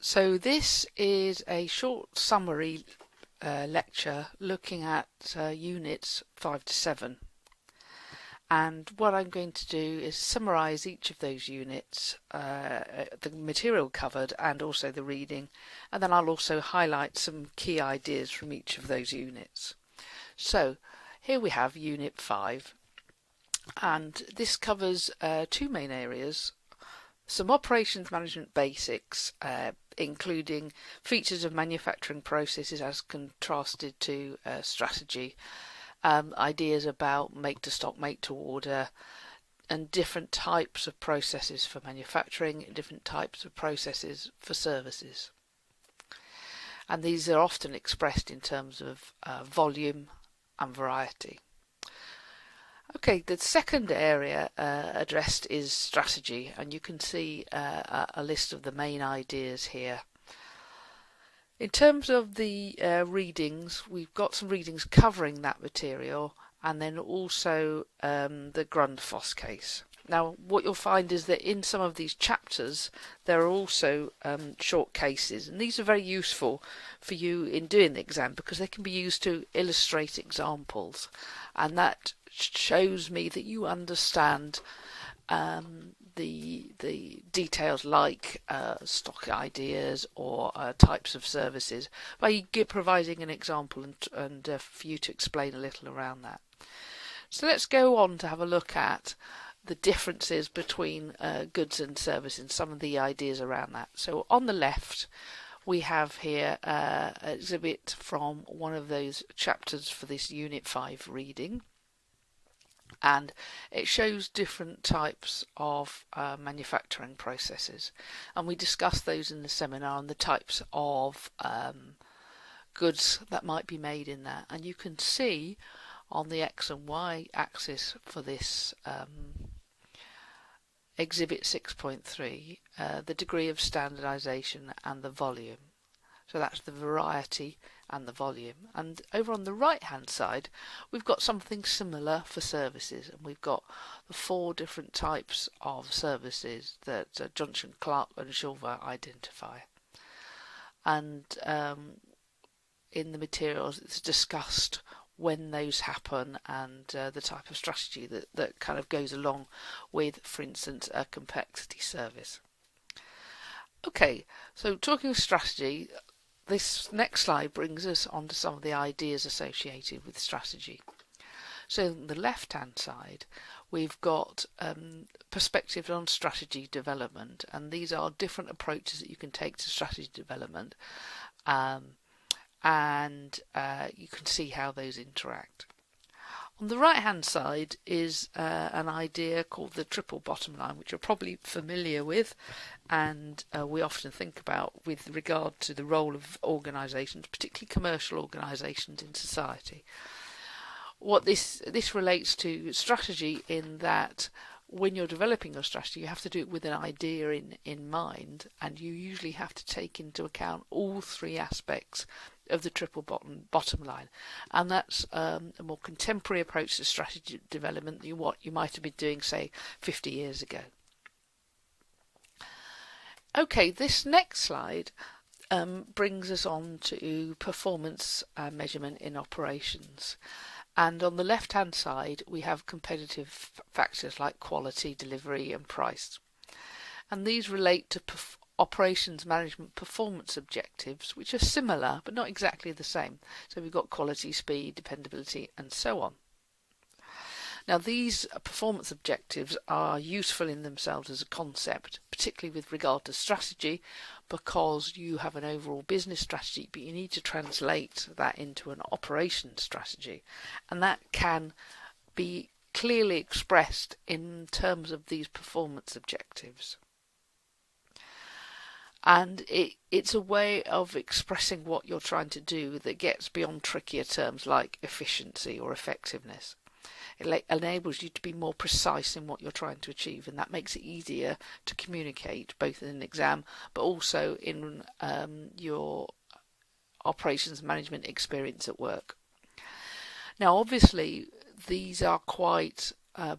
So this is a short summary lecture looking at units 5 to 7, and what I'm going to do is summarise each of those units, the material covered and also the reading, and then I'll also highlight some key ideas from each of those units. So here we have Unit 5, and this covers two main areas: some operations management basics, including features of manufacturing processes as contrasted to strategy, ideas about make to stock, make to order, and different types of processes for manufacturing, different types of processes for services. And these are often expressed in terms of volume and variety. Okay, the second area addressed is strategy, and you can see a list of the main ideas here. In terms of the readings, we've got some readings covering that material, and then also the Grundfos case. Now, what you'll find is that in some of these chapters there are also short cases, and these are very useful for you in doing the exam because they can be used to illustrate examples, and that shows me that you understand the details like stock ideas or types of services by providing an example and for you to explain a little around that. So let's go on to have a look at the differences between goods and service and some of the ideas around that. So on the left we have here an exhibit from one of those chapters for this Unit 5 reading, and it shows different types of manufacturing processes, and we discussed those in the seminar and the types of goods that might be made in that. And you can see on the X and Y axis for this exhibit 6.3 the degree of standardization and the volume. So that's the variety and the volume. And over on the right hand side we've got something similar for services, and we've got the 4 different types of services that Johnson, Clark and Shulver identify. And in the materials it's discussed when those happen and the type of strategy that kind of goes along with, for instance, a complexity service. Okay, so talking of strategy, this next slide brings us on to some of the ideas associated with strategy. So on the left hand side we've got perspectives on strategy development, and these are different approaches that you can take to strategy development, and you can see how those interact. On the right hand side is an idea called the triple bottom line, which you're probably familiar with, and we often think about with regard to the role of organisations, particularly commercial organisations in society. What this relates to strategy in that when you're developing your strategy you have to do it with an idea in mind, and you usually have to take into account all 3 aspects of the triple bottom line, and that's a more contemporary approach to strategy development than what you might have been doing, say, 50 years ago. Okay, this next slide brings us on to performance measurement in operations. And on the left hand side we have competitive factors like quality, delivery and price. And these relate to operations management performance objectives, which are similar but not exactly the same. So we've got quality, speed, dependability and so on. Now these performance objectives are useful in themselves as a concept, particularly with regard to strategy, because you have an overall business strategy but you need to translate that into an operations strategy, and that can be clearly expressed in terms of these performance objectives. And it's a way of expressing what you're trying to do that gets beyond trickier terms like efficiency or effectiveness. It enables you to be more precise in what you're trying to achieve, and that makes it easier to communicate both in an exam but also in your operations management experience at work. Now obviously these are quite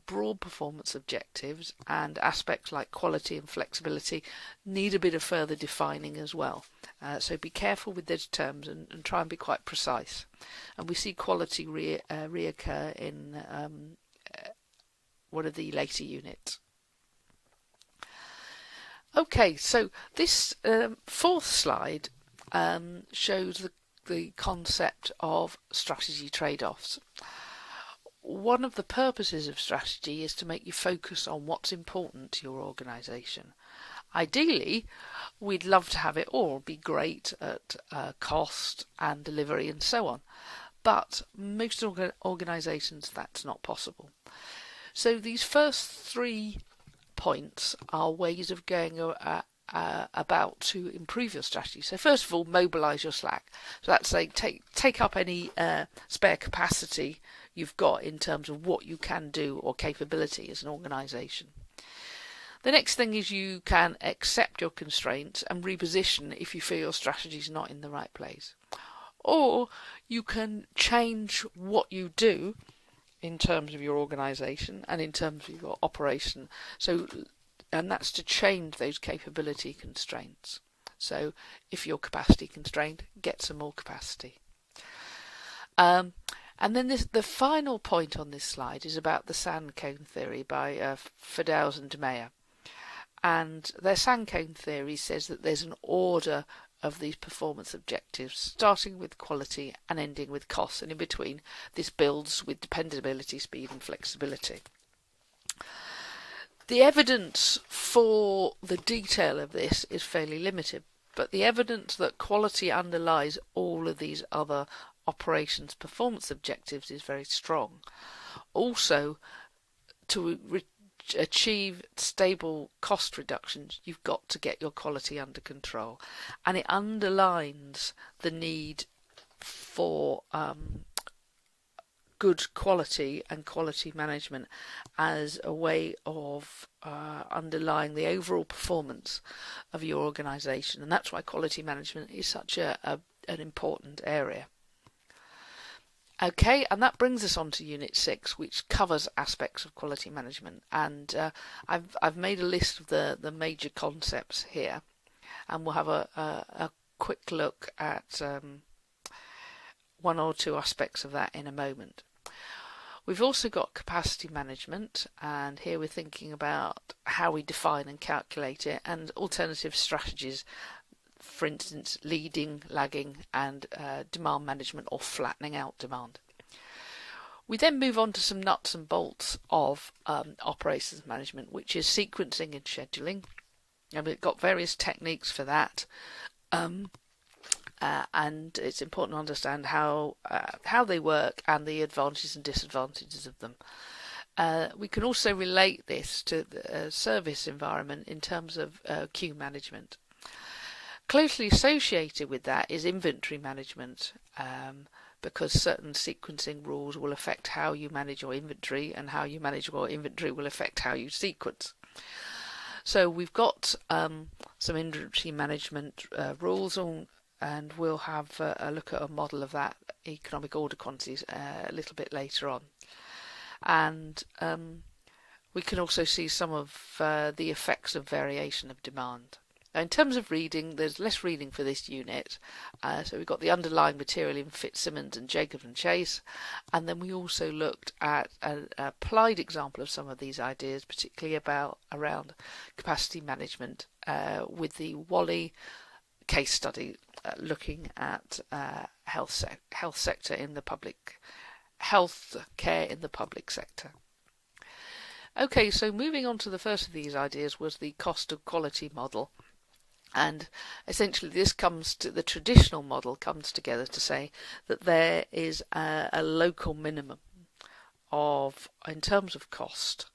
broad performance objectives, and aspects like quality and flexibility need a bit of further defining as well. So be careful with those terms and try and be quite precise. And we see quality reoccur in one of the later units. Okay, so this fourth slide shows the concept of strategy trade-offs. One of the purposes of strategy is to make you focus on what's important to your organisation. Ideally, we'd love to have it all be great at cost and delivery and so on, but most organisations that's not possible. So these first 3 points are ways of going about to improve your strategy. So first of all, mobilise your slack. So that's like take up any spare capacity you've got in terms of what you can do or capability as an organisation. The next thing is you can accept your constraints and reposition if you feel your strategy is not in the right place. Or you can change what you do in terms of your organisation and in terms of your operation. And that's to change those capability constraints. So if you're capacity constrained, get some more capacity. And then the final point on this slide is about the sand cone theory by Fedels and de Meyer. And their sand cone theory says that there's an order of these performance objectives, starting with quality and ending with cost, and in between this builds with dependability, speed and flexibility. The evidence for the detail of this is fairly limited, but the evidence that quality underlies all of these other operations performance objectives is very strong. Also, to achieve stable cost reductions, you've got to get your quality under control, and it underlines the need for good quality and quality management as a way of underlying the overall performance of your organisation, and that's why quality management is such an important area. Okay, and that brings us on to Unit 6, which covers aspects of quality management. And I've made a list of the major concepts here, and we'll have a quick look at one or two aspects of that in a moment. We've also got capacity management, and here we're thinking about how we define and calculate it, and alternative strategies. For instance, leading, lagging, and demand management or flattening out demand. We then move on to some nuts and bolts of operations management, which is sequencing and scheduling. And we've got various techniques for that, and it's important to understand how they work and the advantages and disadvantages of them. We can also relate this to the service environment in terms of queue management. Closely associated with that is inventory management, because certain sequencing rules will affect how you manage your inventory, and how you manage your inventory will affect how you sequence. So we've got some inventory management rules on, and we'll have a look at a model of that, economic order quantities, a little bit later on. And we can also see some of the effects of variation of demand. Now, in terms of reading, there's less reading for this unit. So we've got the underlying material in Fitzsimmons and Jacobs and Chase, and then we also looked at an applied example of some of these ideas, particularly around capacity management, with the Wally case study looking at health sector in the public health care in the public sector. Okay, so moving on to the first of these ideas was the cost of quality model. And essentially this the traditional model comes together to say that there is a local minimum in terms of cost,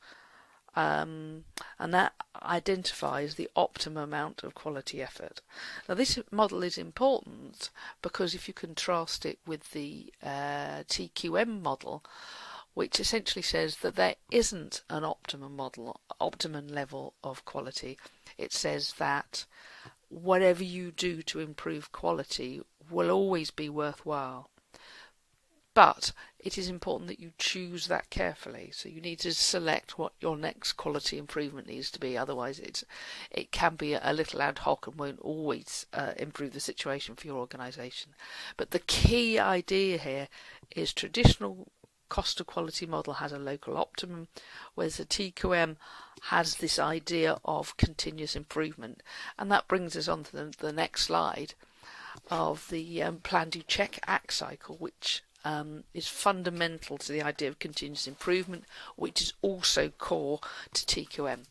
and that identifies the optimum amount of quality effort. Now this model is important because if you contrast it with the TQM model, which essentially says that there isn't an optimum level of quality. It says that whatever you do to improve quality will always be worthwhile. but it is important that you choose that carefully. So you need to select what your next quality improvement needs to be, otherwise it can be a little ad hoc and won't always improve the situation for your organisation. But the key idea here is traditional cost of quality model has a local optimum, whereas the TQM has this idea of continuous improvement. And that brings us on to the next slide of the plan, do, check, act cycle, which is fundamental to the idea of continuous improvement, which is also core to TQM.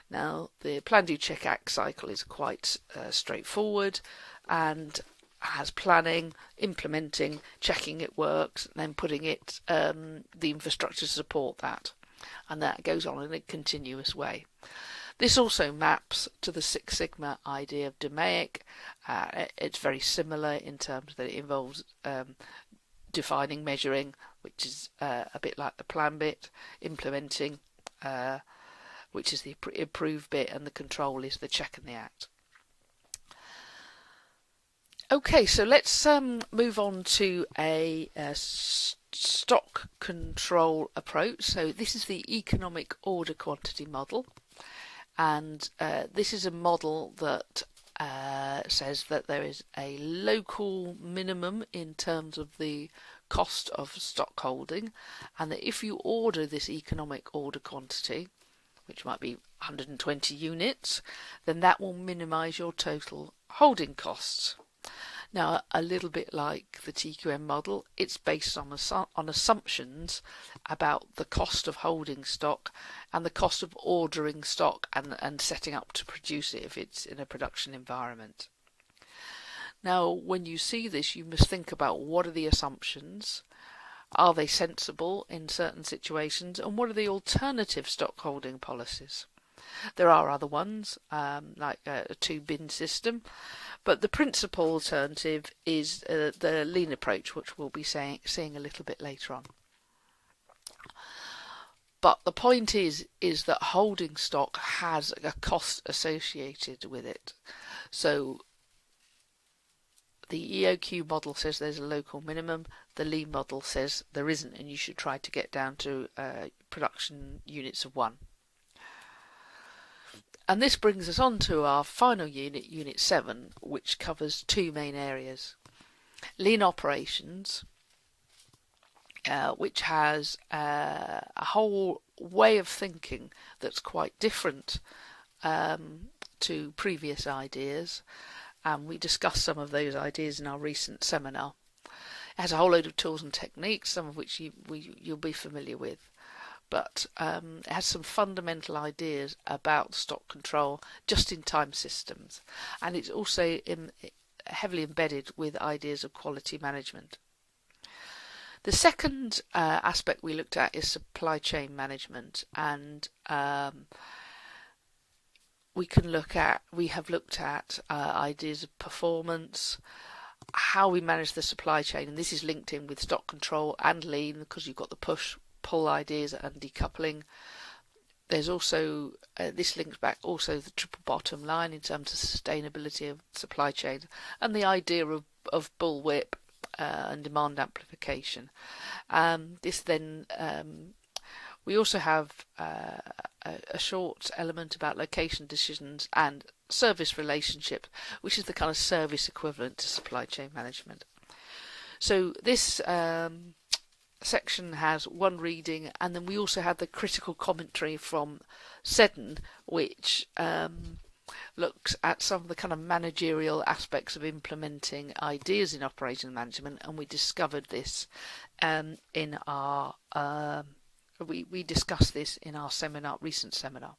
Now, the plan, do, check, act cycle is quite straightforward and has planning, implementing, checking it works, and then putting it the infrastructure to support that, and that goes on in a continuous way. This also maps to the Six Sigma idea of DMAIC. It's very similar in terms that it involves defining, measuring, which is a bit like the plan bit, implementing, which is the improve bit, and the control is the check and the act. Okay, so let's move on to a stock control approach. So this is the economic order quantity model, and this is a model that says that there is a local minimum in terms of the cost of stock holding, and that if you order this economic order quantity, which might be 120 units, then that will minimize your total holding costs. Now, a little bit like the TQM model, it's based on assumptions about the cost of holding stock and the cost of ordering stock and setting up to produce it if it's in a production environment. Now, when you see this, you must think about what are the assumptions, are they sensible in certain situations, and what are the alternative stock holding policies. There are other ones, like a two-bin system, but the principal alternative is the lean approach, which we'll be seeing a little bit later on. But the point is that holding stock has a cost associated with it. So the EOQ model says there's a local minimum, the lean model says there isn't, and you should try to get down to production units of 1. And this brings us on to our final unit, Unit 7, which covers two main areas. Lean operations, which has a whole way of thinking that's quite different to previous ideas, and we discussed some of those ideas in our recent seminar. It has a whole load of tools and techniques, some of which you'll be familiar with. But it has some fundamental ideas about stock control, just-in-time systems, and it's also heavily embedded with ideas of quality management. The second aspect we looked at is supply chain management, and we have looked at ideas of performance, how we manage the supply chain, and this is linked in with stock control and lean because you've got the pull ideas and decoupling. There's also this links back also the triple bottom line in terms of sustainability of supply chain and the idea of bullwhip and demand amplification. This then we also have a short element about location decisions and service relationship, which is the kind of service equivalent to supply chain management. So this section has one reading, and then we also have the critical commentary from Seddon, which looks at some of the kind of managerial aspects of implementing ideas in operations management, and we discovered this in our we discussed this in our recent seminar.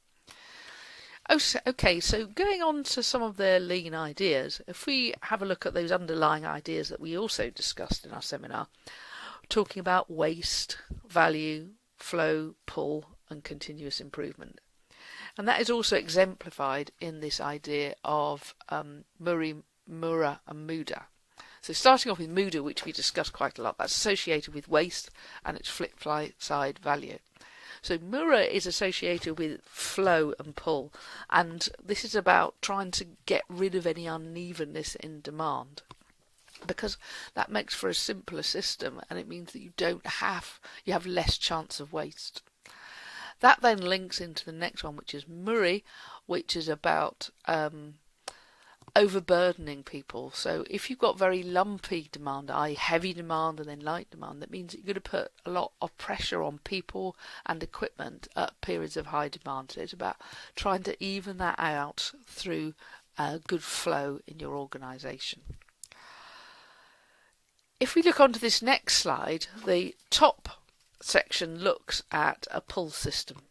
Okay, so going on to some of their lean ideas, if we have a look at those underlying ideas that we also discussed in our seminar, talking about waste, value, flow, pull, and continuous improvement. And that is also exemplified in this idea of Murray, Mura, and Muda. So starting off with Muda, which we discussed quite a lot, that's associated with waste and its flip side value. So Mura is associated with flow and pull, and this is about trying to get rid of any unevenness in demand. because that makes for a simpler system, and it means that you have less chance of waste. That then links into the next one, which is Murray, which is about overburdening people. So if you've got very lumpy demand, i.e. heavy demand and then light demand, that means that you're going to put a lot of pressure on people and equipment at periods of high demand. So it's about trying to even that out through a good flow in your organisation. If we look onto this next slide, the top section looks at a pull system.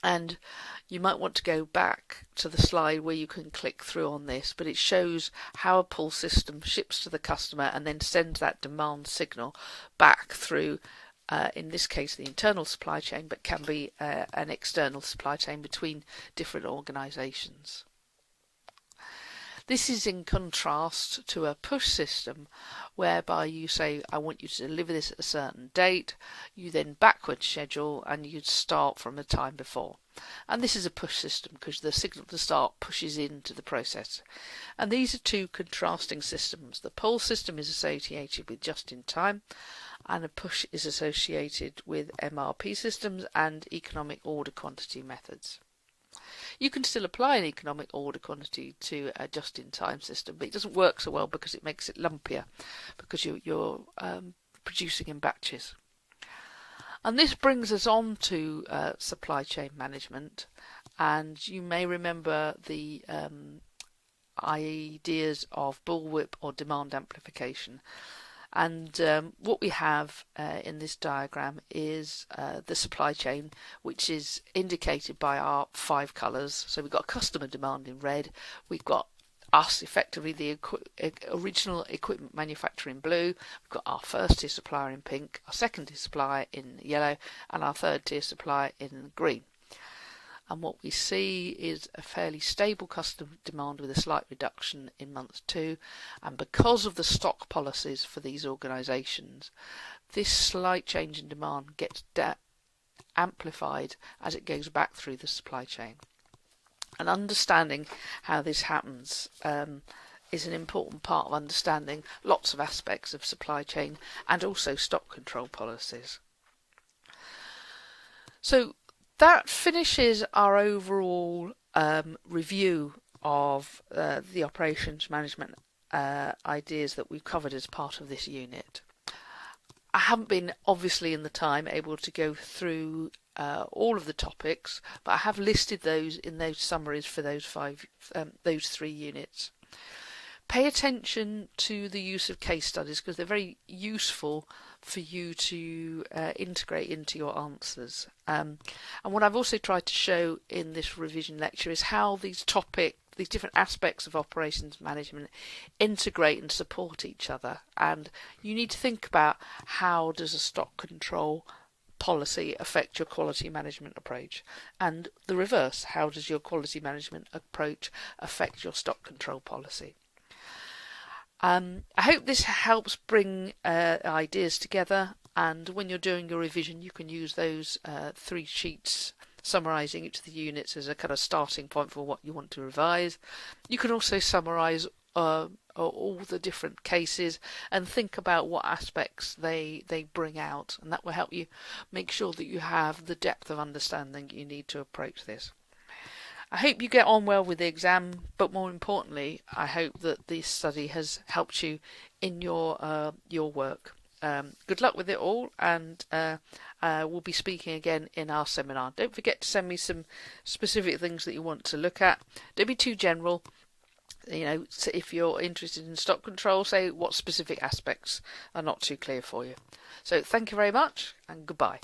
And you might want to go back to the slide where you can click through on this, but it shows how a pull system ships to the customer and then sends that demand signal back through, in this case, the internal supply chain, but can be an external supply chain between different organisations. This is in contrast to a push system whereby you say, I want you to deliver this at a certain date, you then backward schedule and you'd start from the time before. And this is a push system because the signal to start pushes into the process. And these are two contrasting systems. The pull system is associated with just in time, and a push is associated with MRP systems and economic order quantity methods. You can still apply an economic order quantity to a just-in-time system, but it doesn't work so well because it makes it lumpier, because you're producing in batches. And this brings us on to supply chain management, and you may remember the ideas of bullwhip or demand amplification. And what we have in this diagram is the supply chain, which is indicated by our 5 colours. So we've got customer demand in red, we've got us, effectively the original equipment manufacturer, in blue, we've got our first tier supplier in pink, our second tier supplier in yellow, and our third tier supplier in green. And what we see is a fairly stable customer demand with a slight reduction in month 2. And because of the stock policies for these organisations, this slight change in demand gets amplified as it goes back through the supply chain. And understanding how this happens is an important part of understanding lots of aspects of supply chain and also stock control policies. So that finishes our overall review of the operations management ideas that we've covered as part of this unit. I haven't been, obviously, in the time able to go through all of the topics, but I have listed those in those summaries for those 3 units. Pay attention to the use of case studies because they're very useful for you to integrate into your answers. And what I've also tried to show in this revision lecture is how these different aspects of operations management integrate and support each other. And you need to think about, how does a stock control policy affect your quality management approach? And the reverse, how does your quality management approach affect your stock control policy? I hope this helps bring ideas together, and when you're doing your revision you can use those 3 sheets summarising each of the units as a kind of starting point for what you want to revise. You can also summarise all the different cases and think about what aspects they bring out, and that will help you make sure that you have the depth of understanding you need to approach this. I hope you get on well with the exam, but more importantly, I hope that this study has helped you in your work. Good luck with it all, and we'll be speaking again in our seminar. Don't forget to send me some specific things that you want to look at. Don't be too general. You know, if you're interested in stock control, say what specific aspects are not too clear for you. So thank you very much, and goodbye.